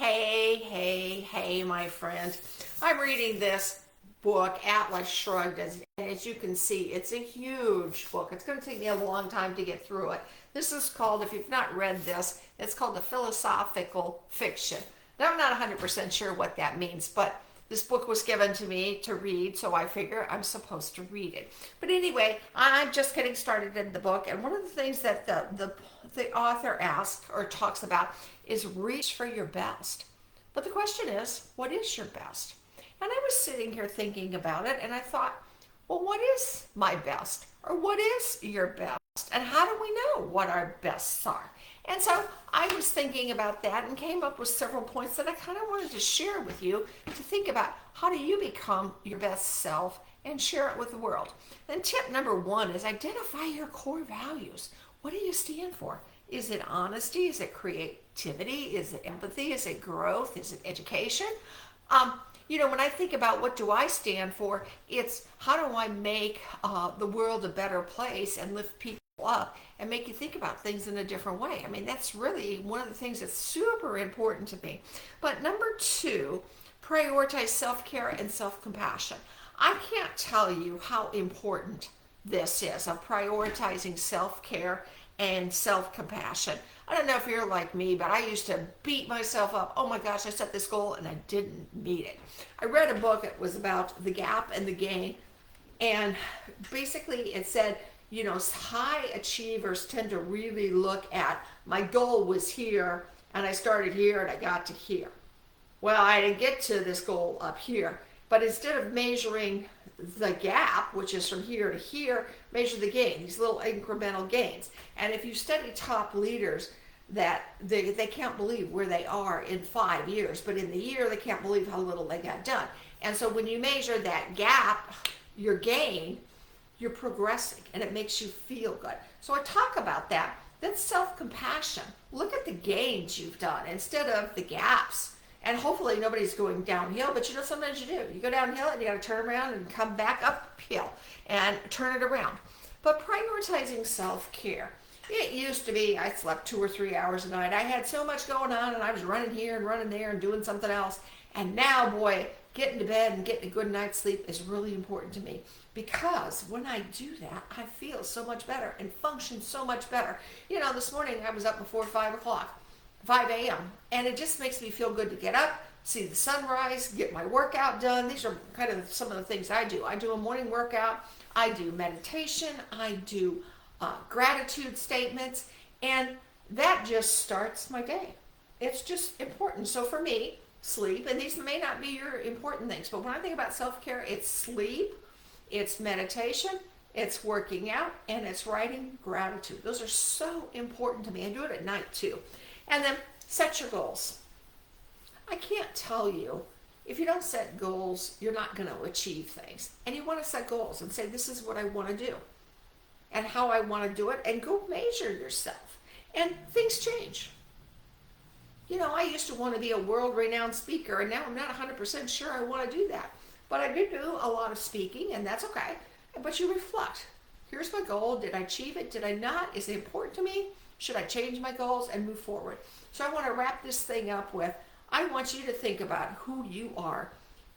Hey, my friend. I'm reading this book, Atlas Shrugged, and as you can see, it's a huge book. It's going to take me a long time to get through it. This is called, if you've not read this, it's called the philosophical fiction. Now, I'm not 100% sure what that means, but this book was given to me to read, so I figure I'm supposed to read it. But anyway, I'm just getting started in the book, and one of the things that the author asks or talks about is reach for your best. But the question is, what is your best? And I was sitting here thinking about it, and I thought, well, what is my best? Or what is your best? And how do we know what our bests are? And so I was thinking about that and came up with several points that I kind of wanted to share with you to think about how do you become your best self and share it with the world. Then tip number one is identify your core values. What do you stand for? Is it honesty? Is it creativity? Is it empathy? Is it growth? Is it education? When I think about what do I stand for, it's how do I make the world a better place and lift people up and make you think about things in a different way. I mean, that's really one of the things that's super important to me. But number two, prioritize self-care and self-compassion. I can't tell you how important this is of prioritizing self-care and self-compassion. I don't know if you're like me, but I used to beat myself up. Oh my gosh, I set this goal and I didn't meet it. I read a book that was about the gap and the gain, and basically it said, high achievers tend to really look at my goal was here and I started here and I got to here. Well, I didn't get to this goal up here, but instead of measuring the gap, which is from here to here, measure the gain, these little incremental gains. And if you study top leaders, that they can't believe where they are in 5 years, but in the year they can't believe how little they got done. And so when you measure that gap, your gain, you're progressing and it makes you feel good. So I talk about that. That's self-compassion. Look at the gains you've done instead of the gaps. And hopefully nobody's going downhill, but sometimes you do. You go downhill and you got to turn around and come back uphill and turn it around. But prioritizing self-care. It used to be I slept 2 or 3 hours a night. I had so much going on and I was running here and running there and doing something else. And now, boy, getting to bed and getting a good night's sleep is really important to me, because when I do that, I feel so much better and function so much better. This morning I was up before 5 o'clock. 5 a.m. and it just makes me feel good to get up, see the sunrise, get my workout done. These are kind of some of the things I do. I do a morning workout, I do meditation, I do gratitude statements, and that just starts my day. It's just important. So for me, sleep, and these may not be your important things, but when I think about self-care, it's sleep, it's meditation, it's working out, and it's writing gratitude. Those are so important to me. I do it at night too. And then set your goals. I can't tell you, if you don't set goals, you're not going to achieve things. And you want to set goals and say, this is what I want to do and how I want to do it, and go measure yourself. And things change. I used to want to be a world-renowned speaker, and now I'm not 100% sure I want to do that. But I did do a lot of speaking, and that's okay. But you reflect. Here's my goal. Did I achieve it? Did I not? Is it important to me? Should I change my goals and move forward? So I want to wrap this thing up with, I want you to think about who you are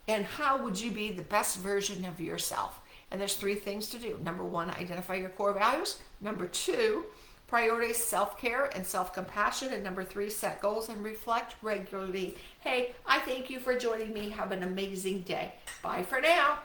and how would you be the best version of yourself. And there's 3 things to do. Number 1, identify your core values. Number 2, prioritize self-care and self-compassion. And number 3, set goals and reflect regularly. Hey, I thank you for joining me. Have an amazing day. Bye for now.